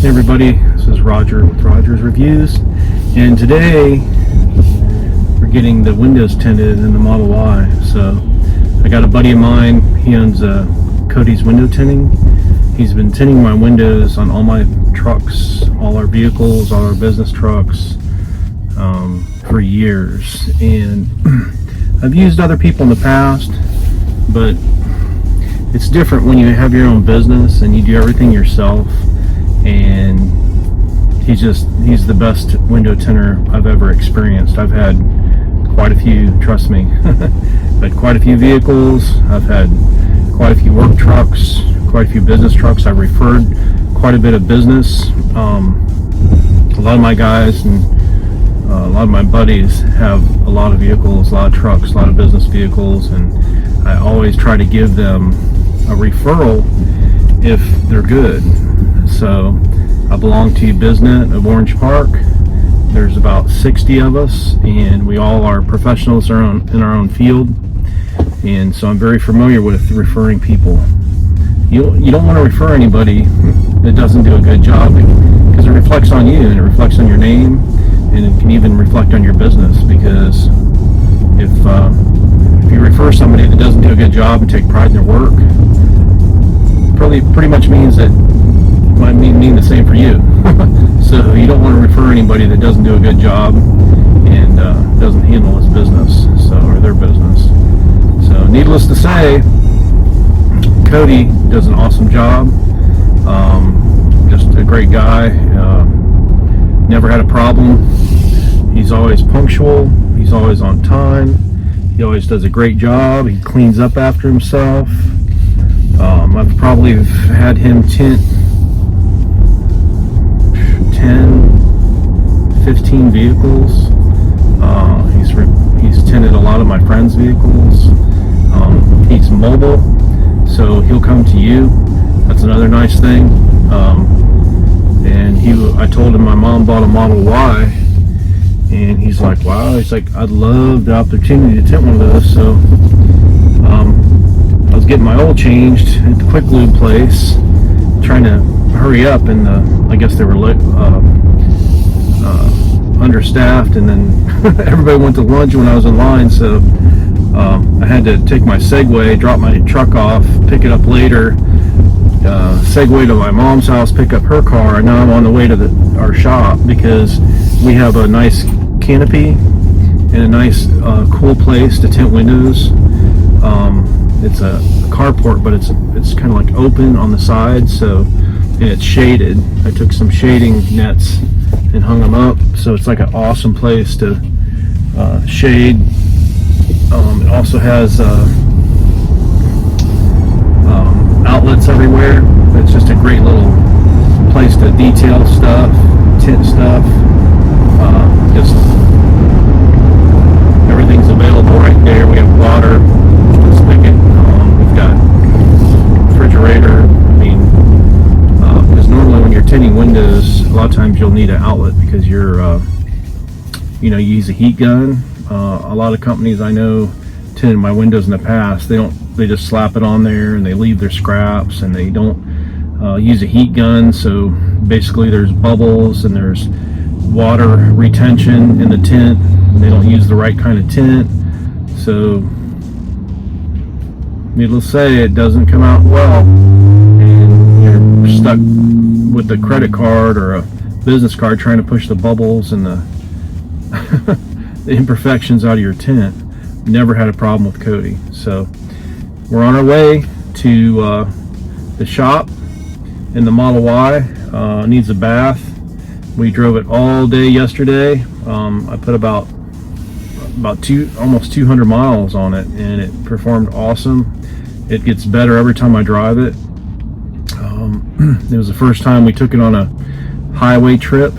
Hey everybody, this is Roger with Roger's Reviews, and today we're getting the windows tinted in the Model Y. So I got a buddy of mine, he owns CODY'S window tinting. He's been tinting my windows on all my trucks, all our vehicles, all our business trucks for years. And I've used other people in the past, but it's different when you have your own business and you do everything yourself. And he's the best window tinter I've ever experienced. I've had quite a few, trust me. I've had quite a few vehicles. I've had quite a few work trucks, quite a few business trucks. I've referred quite a bit of business. A lot of my guys and a lot of my buddies have a lot of vehicles, a lot of trucks, a lot of business vehicles, and I always try to give them a referral if they're good. So I belong to BizNet of Orange Park. There's about 60 of us, and we all are professionals in our own field, and so I'm very familiar with referring people. You don't want to refer anybody that doesn't do a good job, because it reflects on you, and it reflects on your name, and it can even reflect on your business. Because if you refer somebody that doesn't do a good job and take pride in their work, pretty much means that might mean the same for you. So you don't want to refer anybody that doesn't do a good job and doesn't handle his business, or their business. So needless to say, Cody does an awesome job. Just a great guy. Never had a problem. He's always punctual. He's always on time. He always does a great job. He cleans up after himself. I've probably had him tint 10, 15 vehicles. He's tinted a lot of my friends' vehicles. He's mobile, so he'll come to you. That's another nice thing. And I told him my mom bought a Model Y, and he's like, wow. He's like, I'd love the opportunity to tint one of those. So I was getting my oil changed at the Quick Lube place, trying to hurry up, and I guess they were understaffed, and then everybody went to lunch when I was in line, so I had to take my Segway, drop my truck off, pick it up later, Segway to my mom's house, pick up her car, and now I'm on the way to our shop, because we have a nice canopy and a nice cool place to tint windows. It's a carport, but it's kind of like open on the side, so, and it's shaded. I took some shading nets and hung them up, so it's like an awesome place to shade. It also has outlets everywhere. It's just a great little place to detail stuff, tint stuff. Just everything's available right there. We have water, spigot. We've got refrigerator. I mean, because normally when you're tinting windows, a lot of times you'll need an outlet because you use a heat gun. A lot of companies I know tinted my windows in the past. They just slap it on there and they leave their scraps, and they don't use a heat gun. So basically there's bubbles and there's water retention in the tint, and they don't use the right kind of tint. So needless to say, it doesn't come out well, and you're stuck with a credit card or a business card trying to push the bubbles and the the imperfections out of your tint. Never had a problem with Cody. So we're on our way to the shop, and the Model Y needs a bath. We drove it all day yesterday. I put about almost 200 miles on it, and it performed awesome. It gets better every time I drive it. It was the first time we took it on a highway trip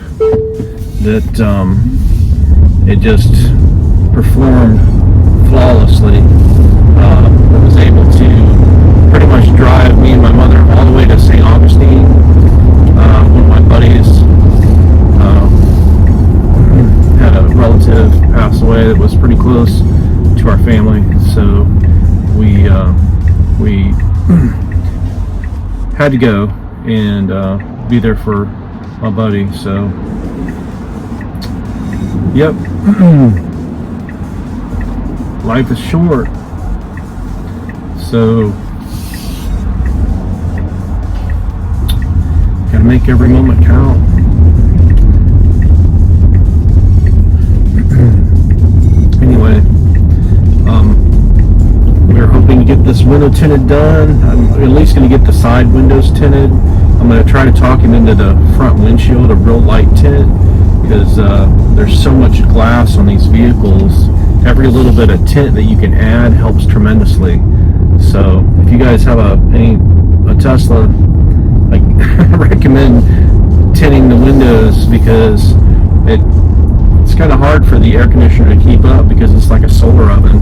that it just performed flawlessly. I was able to pretty much drive me and my mother all the way to St. Augustine. One of my buddies had a relative pass away that was pretty close to our family, so we had to go and be there for my buddy. So, yep. Life is short. So, gotta make every moment count. Anyway, we're hoping to get this window tinted done. I'm at least going to get the side windows tinted. I'm going to try to talk him into the front windshield, a real light tint, because there's so much glass on these vehicles. Every little bit of tint that you can add helps tremendously. So if you guys have a Tesla, I recommend tinting the windows, because it's kind of hard for the air conditioner to keep up because it's like a solar oven.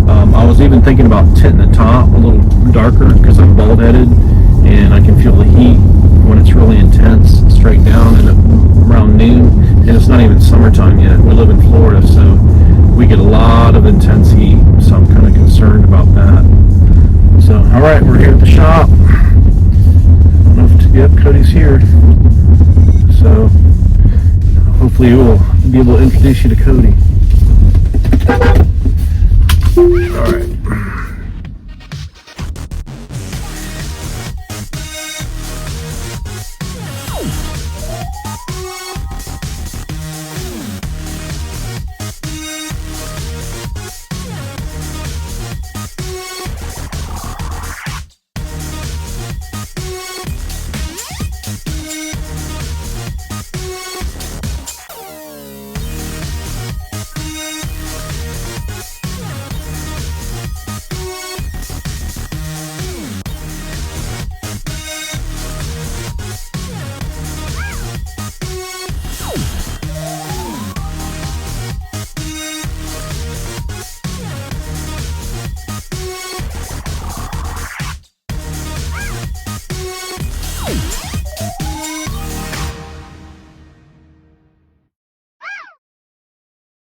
I was even thinking about tinting the top a little darker because I'm bald headed and I can feel the heat when it's really intense straight down and around noon, and it's not even summertime yet. We live in Florida, so we get a lot of intense heat, so I'm kind of concerned about that. So, alright, we're here at the shop. I don't know if, yep, Cody's here. So, hopefully we'll be able to introduce you to Cody.